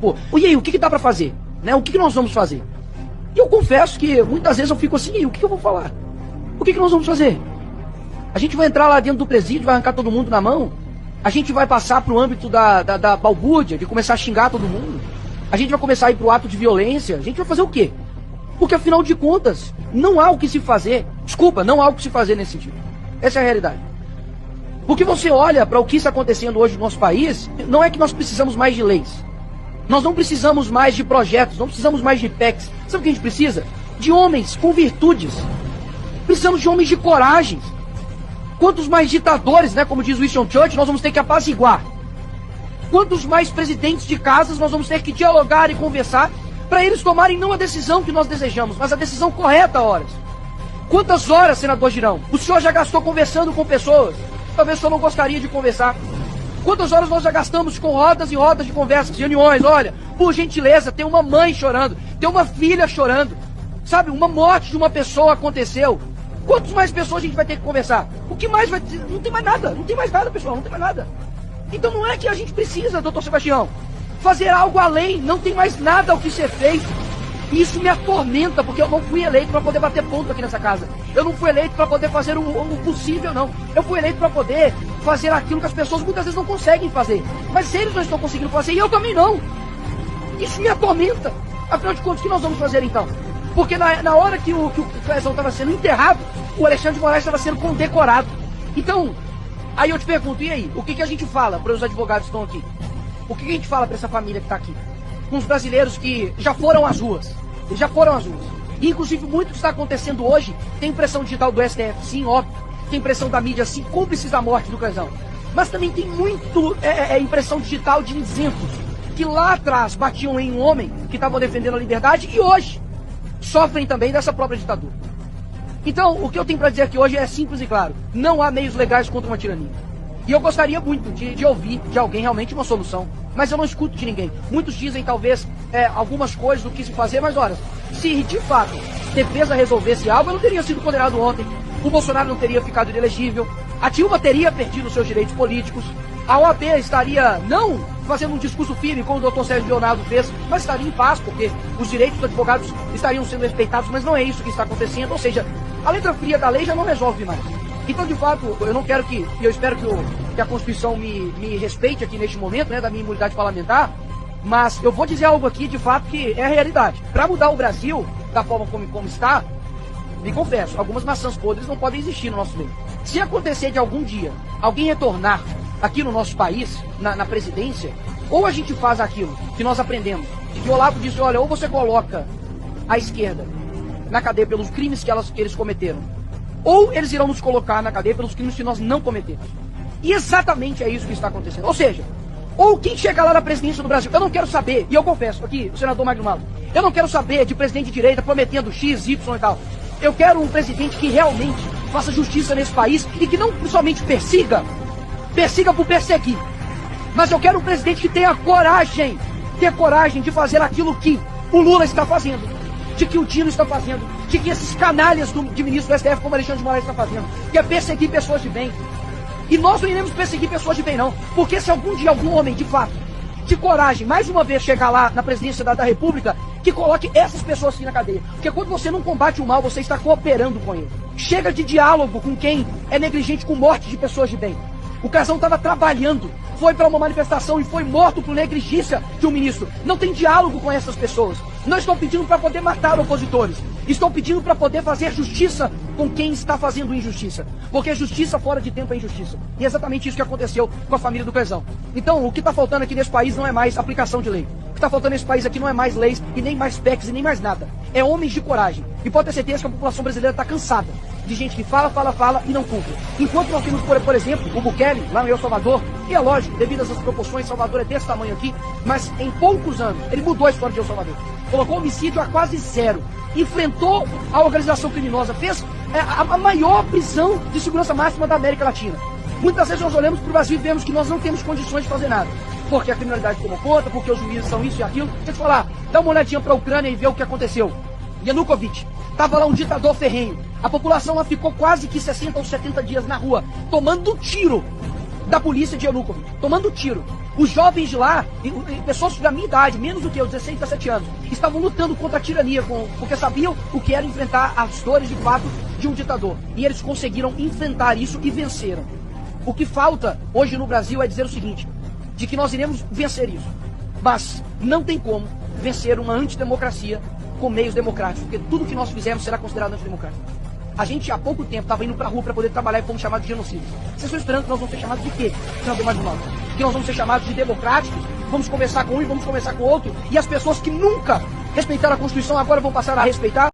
tipo, e aí, o que dá pra fazer? Né? O que nós vamos fazer? E eu confesso que muitas vezes eu fico assim, e aí, o que eu vou falar? O que nós vamos fazer? A gente vai entrar lá dentro do presídio, vai arrancar todo mundo na mão? A gente vai passar pro âmbito da balbúrdia, de começar a xingar todo mundo? A gente vai começar a ir pro ato de violência? A gente vai fazer o quê? Porque afinal de contas, não há o que se fazer. Desculpa, não há o que se fazer nesse sentido. Essa é a realidade. Porque você olha para o que está acontecendo hoje no nosso país, não é que nós precisamos mais de leis. Nós não precisamos mais de projetos, não precisamos mais de PECs. Sabe o que a gente precisa? De homens com virtudes. Precisamos de homens de coragem. Quantos mais ditadores, né, como diz Winston Churchill, nós vamos ter que apaziguar? Quantos mais presidentes de casas nós vamos ter que dialogar e conversar para eles tomarem não a decisão que nós desejamos, mas a decisão correta a horas? Quantas horas, senador Girão, o senhor já gastou conversando com pessoas? Talvez o senhor não gostaria de conversar. Quantas horas nós já gastamos com rodas e rodas de conversas, reuniões? Olha, por gentileza, tem uma mãe chorando, tem uma filha chorando. Sabe, uma morte de uma pessoa aconteceu. Quantas mais pessoas a gente vai ter que conversar? O que mais vai ter? Não tem mais nada, não tem mais nada, pessoal, não tem mais nada. Então não é que a gente precisa, doutor Sebastião, fazer algo além, não tem mais nada ao que ser feito. E isso me atormenta, porque eu não fui eleito para poder bater ponto aqui nessa casa. Eu não fui eleito para poder fazer o possível, não. Eu fui eleito para poder fazer aquilo que as pessoas muitas vezes não conseguem fazer. Mas eles não estão conseguindo fazer, e eu também não. Isso me atormenta. Afinal de contas, o que nós vamos fazer então? Porque na hora que o Clezão estava sendo enterrado, o Alexandre de Moraes estava sendo condecorado. Então, aí eu te pergunto, e aí? O que a gente fala para os advogados que estão aqui? O que a gente fala para essa família que está aqui? Com os brasileiros que já foram às ruas. Eles já foram às ruas. E, inclusive, muito que está acontecendo hoje, tem pressão digital do STF, sim, óbvio. Tem pressão da mídia, sim, cúmplices da morte do Clezão. Mas também tem muito impressão digital de isentos, que lá atrás batiam em um homem que estava defendendo a liberdade e hoje sofrem também dessa própria ditadura. Então, o que eu tenho para dizer aqui hoje é simples e claro. Não há meios legais contra uma tirania. E eu gostaria muito de ouvir de alguém realmente uma solução. Mas eu não escuto de ninguém. Muitos dizem talvez algumas coisas do que se fazer, mas olha, se de fato defesa resolvesse algo, eu não teria sido condenado ontem. O Bolsonaro não teria ficado inelegível. A Dilma teria perdido os seus direitos políticos. A OAB estaria não fazendo um discurso firme, como o Dr. Sérgio Leonardo fez, mas estaria em paz, porque os direitos dos advogados estariam sendo respeitados, mas não é isso que está acontecendo. Ou seja, a letra fria da lei já não resolve mais. Então, de fato, eu não quero que, e eu espero que a Constituição me respeite aqui neste momento, né, da minha imunidade parlamentar, mas eu vou dizer algo aqui, de fato, que é a realidade. Para mudar o Brasil, da forma como está, me confesso, algumas maçãs podres não podem existir no nosso meio. Se acontecer de algum dia alguém retornar aqui no nosso país, na presidência, ou a gente faz aquilo que nós aprendemos, de que o Olavo disse, olha, ou você coloca a esquerda na cadeia pelos crimes que eles cometeram, ou eles irão nos colocar na cadeia pelos crimes que nós não cometemos. E exatamente é isso que está acontecendo. Ou seja, ou quem chega lá na presidência do Brasil, eu não quero saber, e eu confesso aqui, o senador Magno Malta, eu não quero saber de presidente de direita prometendo X, Y e tal. Eu quero um presidente que realmente faça justiça nesse país e que não somente persiga por perseguir. Mas eu quero um presidente que tenha coragem de fazer aquilo que o Lula está fazendo, de que o Dino está fazendo, de que esses canalhas de ministro do STF como Alexandre de Moraes está fazendo, que é perseguir pessoas de bem. E nós não iremos perseguir pessoas de bem não, porque se algum dia algum homem de fato, de coragem, mais uma vez chegar lá na presidência da República, que coloque essas pessoas aqui na cadeia. Porque quando você não combate o mal, você está cooperando com ele. Chega de diálogo com quem é negligente com morte de pessoas de bem. O Clezão estava trabalhando, foi para uma manifestação e foi morto por negligência de um ministro. Não tem diálogo com essas pessoas. Não estão pedindo para poder matar opositores. Estão pedindo para poder fazer justiça com quem está fazendo injustiça. Porque justiça fora de tempo é injustiça. E é exatamente isso que aconteceu com a família do Clezão. Então, o que está faltando aqui nesse país não é mais aplicação de lei. O que está faltando nesse país aqui não é mais leis e nem mais PECs e nem mais nada. É homens de coragem. E pode ter certeza que a população brasileira está cansada de gente que fala e não cumpre. Enquanto nós temos, por exemplo, o Bukele, lá no El Salvador, e é lógico, devido a essas proporções, Salvador é desse tamanho aqui, mas em poucos anos, ele mudou a história de El Salvador. Colocou o homicídio a quase zero. Enfrentou a organização criminosa, fez a maior prisão de segurança máxima da América Latina. Muitas vezes nós olhamos para o Brasil e vemos que nós não temos condições de fazer nada. Porque a criminalidade tomou conta, porque os juízes são isso e aquilo. Deixa eu te falar, dá uma olhadinha para a Ucrânia e vê o que aconteceu. Yanukovych, estava lá um ditador ferrenho. A população lá ficou quase que 60 ou 70 dias na rua, tomando tiro da polícia de Yanukovych. Tomando tiro. Os jovens de lá, pessoas da minha idade, menos do que eu, 16, 17 anos, estavam lutando contra a tirania, porque sabiam o que era enfrentar as dores de fato de um ditador. E eles conseguiram enfrentar isso e venceram. O que falta hoje no Brasil é dizer o seguinte, de que nós iremos vencer isso. Mas não tem como vencer uma antidemocracia com meios democráticos, porque tudo que nós fizermos será considerado antidemocrático. A gente há pouco tempo estava indo pra rua para poder trabalhar e fomos chamados de genocídio. Vocês estão esperando que nós vamos ser chamados de quê? Não tem mais do mal. Que nós vamos ser chamados de democráticos, vamos conversar com um e vamos conversar com o outro, e as pessoas que nunca respeitaram a Constituição agora vão passar a respeitar?